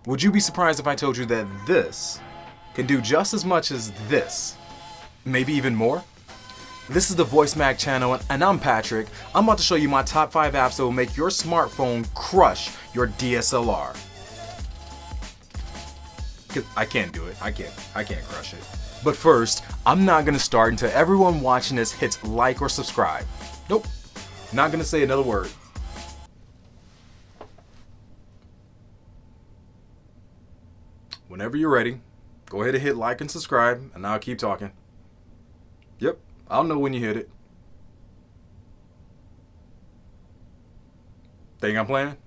Would you be surprised if I told you that this can do just as much as this? Maybe even more? This is the Voice Mag channel and I'm Patrick. I'm about to show you my top 5 apps that will make your smartphone crush your DSLR. I can't do it. I can't crush it. But first, I'm not gonna start until everyone watching this hits like or subscribe. Nope, not gonna say another word. Whenever you're ready, go ahead and hit like and subscribe, and I'll keep talking. Yep, I'll know when you hit it. Think I'm playing?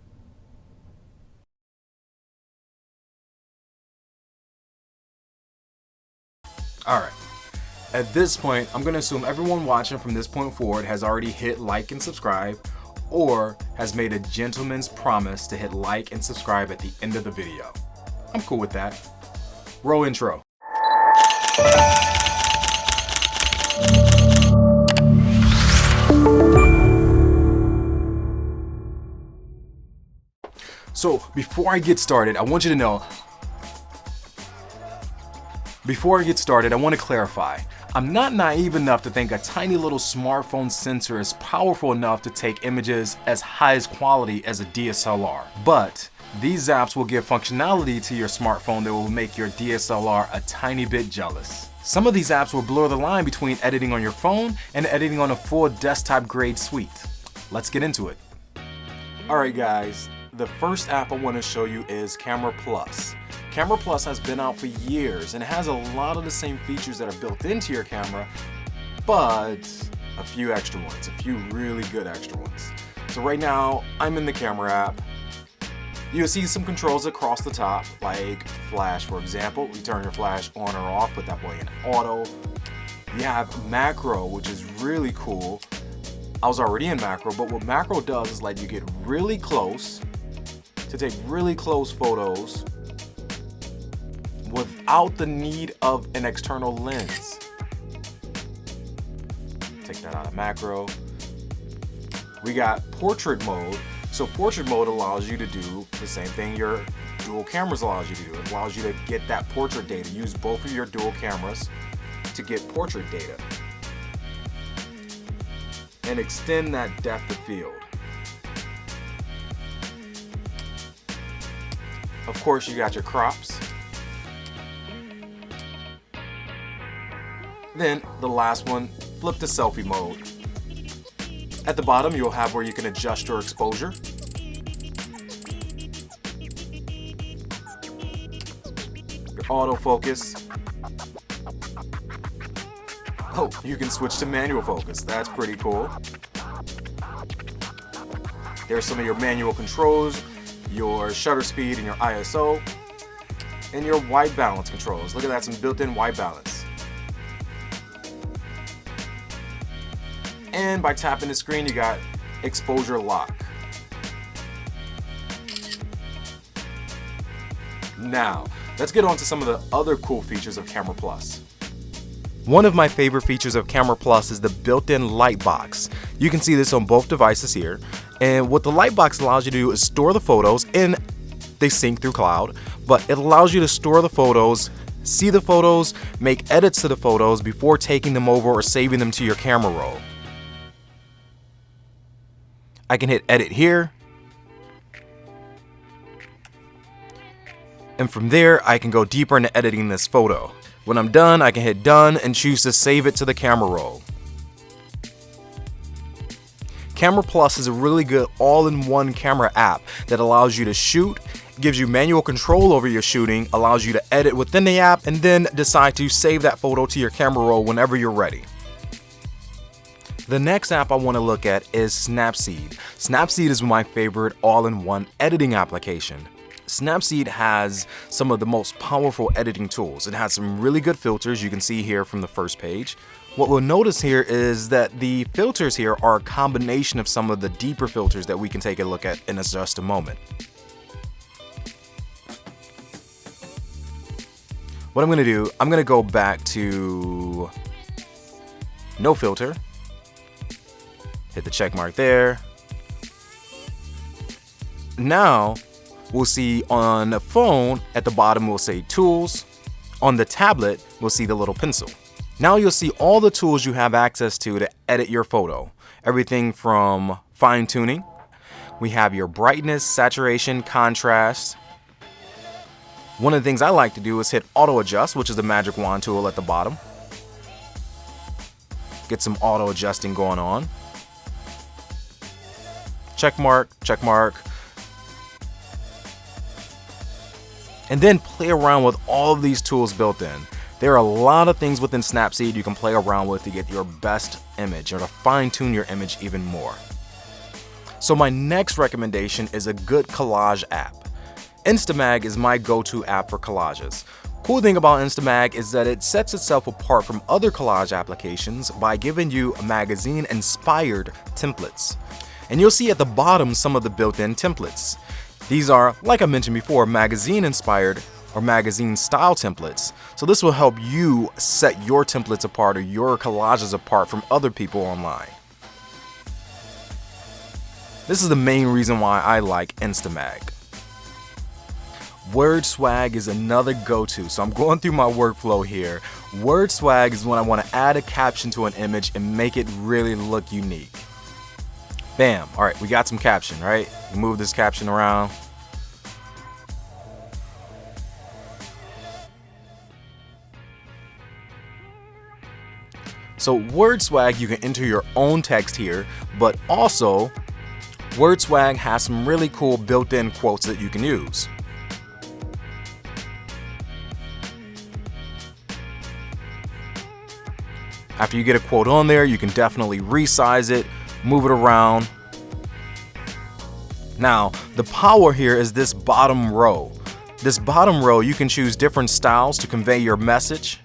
Alright, at this point, I'm going to assume everyone watching from this point forward has already hit like and subscribe, or has made a gentleman's promise to hit like and subscribe at the end of the video. I'm cool with that. Roll intro. So, before I get started, I want you to know, I want to clarify. I'm not naive enough to think a tiny little smartphone sensor is powerful enough to take images as high as quality as a DSLR. But these apps will give functionality to your smartphone that will make your DSLR a tiny bit jealous. Some of these apps will blur the line between editing on your phone and editing on a full desktop grade suite. Let's get into it. Alright guys, the first app I want to show you is Camera Plus. Camera Plus has been out for years and it has a lot of the same features that are built into your camera, but a few extra ones, a few really good extra ones. So right now, I'm in the camera app. You'll see some controls across the top, like flash, for example. You turn your flash on or off, put that boy in auto. You have macro, which is really cool. I was already in macro, but what macro does is let you get really close to take really close photos without the need of an external lens. Take that out of macro. We got portrait mode. So portrait mode allows you to do the same thing your dual cameras allows you to do. It allows you to get that portrait data. Use both of your dual cameras to get portrait data and extend that depth of field. Of course, you got your crops. Then the last one, flip to selfie mode. At the bottom, you'll have where you can adjust your exposure. Your autofocus. Oh, you can switch to manual focus. That's pretty cool. There's some of your manual controls, your shutter speed and your ISO, and your white balance controls. Look at that, some built-in white balance. And by tapping the screen, you got exposure lock. Now, let's get on to some of the other cool features of Camera Plus. One of my favorite features of Camera Plus is the built-in light box. You can see this on both devices here. And what the light box allows you to do is store the photos, and they sync through cloud, but it allows you to store the photos, see the photos, make edits to the photos before taking them over or saving them to your camera roll. I can hit edit here, and from there I can go deeper into editing this photo. When I'm done, I can hit done and choose to save it to the camera roll. Camera Plus is a really good all-in-one camera app that allows you to shoot, gives you manual control over your shooting, allows you to edit within the app, and then decide to save that photo to your camera roll whenever you're ready. The next app I want to look at is Snapseed. Snapseed is my favorite all-in-one editing application. Snapseed has some of the most powerful editing tools. It has some really good filters you can see here from the first page. What we'll notice here is that the filters here are a combination of some of the deeper filters that we can take a look at in just a moment. What I'm going to do, I'm going to go back to no filter. Hit the check mark there. Now, we'll see on the phone at the bottom, we'll say tools. On the tablet, we'll see the little pencil. Now you'll see all the tools you have access to edit your photo. Everything from fine tuning. We have your brightness, saturation, contrast. One of the things I like to do is hit auto adjust, which is the magic wand tool at the bottom. Get some auto adjusting going on. Check mark, check mark. And then play around with all of these tools built in. There are a lot of things within Snapseed you can play around with to get your best image or to fine tune your image even more. So my next recommendation is a good collage app. Instamatic is my go-to app for collages. Cool thing about Instamatic is that it sets itself apart from other collage applications by giving you magazine-inspired templates. And you'll see at the bottom some of the built-in templates. These are, like I mentioned before, magazine-inspired or magazine-style templates. So this will help you set your templates apart or your collages apart from other people online. This is the main reason why I like Instamatic. Word swag is another go-to, so I'm going through my workflow here. Word swag is when I want to add a caption to an image and make it really look unique. Bam, all right, we got some caption, right? Move this caption around. So word swag, you can enter your own text here, but also word swag has some really cool built-in quotes that you can use. After you get a quote on there, you can definitely resize it, move it around. Now, the power here is this bottom row. This bottom row, you can choose different styles to convey your message.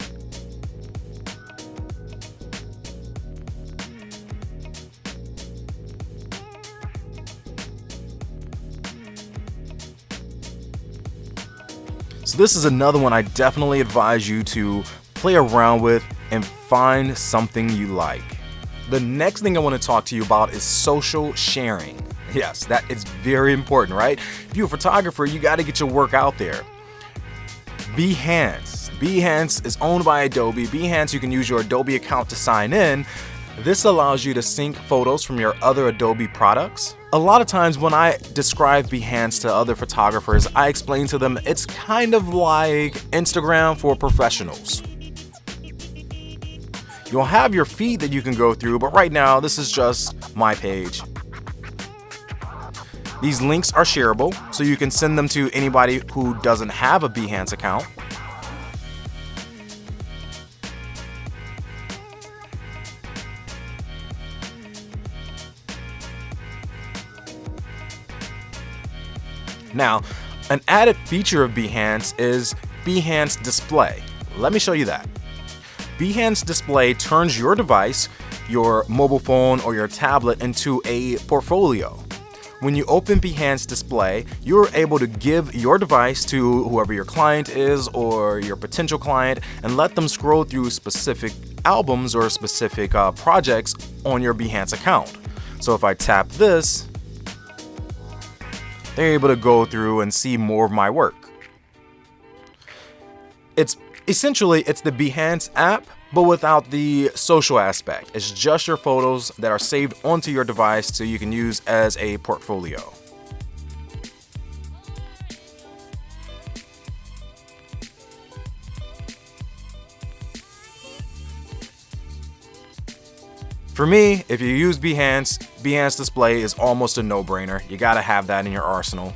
So this is another one I definitely advise you to play around with and find something you like. The next thing I want to talk to you about is social sharing. Yes, that is very important, right? If you're a photographer, you got to get your work out there. Behance. Behance is owned by Adobe. Behance, you can use your Adobe account to sign in. This allows you to sync photos from your other Adobe products. A lot of times when I describe Behance to other photographers, I explain to them it's kind of like Instagram for professionals. You'll have your feed that you can go through, but right now this is just my page. These links are shareable, so you can send them to anybody who doesn't have a Behance account. Now, an added feature of Behance is Behance Display. Let me show you that. Behance Display turns your device, your mobile phone or your tablet into a portfolio. When you open Behance Display, you're able to give your device to whoever your client is or your potential client and let them scroll through specific albums or specific projects on your Behance account. So if I tap this, they're able to go through and see more of my work. It's the Behance app, but without the social aspect. It's just your photos that are saved onto your device so you can use as a portfolio. For me, if you use Behance, Behance Display is almost a no-brainer. You gotta have that in your arsenal.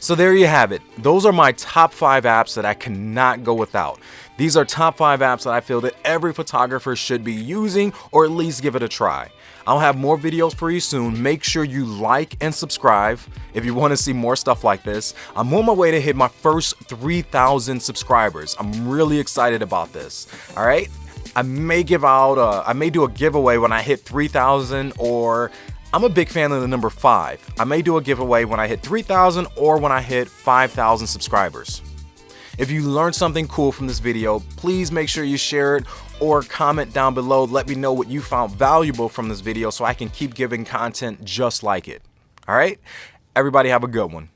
So there you have it. Those are my top 5 apps that I cannot go without. These are top 5 apps that I feel that every photographer should be using or at least give it a try. I'll have more videos for you soon. Make sure you like and subscribe if you want to see more stuff like this. I'm on my way to hit my first 3,000 subscribers. I'm really excited about this. All right. I may do a giveaway when I hit 3,000, or I'm a big fan of the number 5. I may do a giveaway when I hit 3,000 or when I hit 5,000 subscribers. If you learned something cool from this video, please make sure you share it or comment down below. Let me know what you found valuable from this video so I can keep giving content just like it. All right? Everybody have a good one.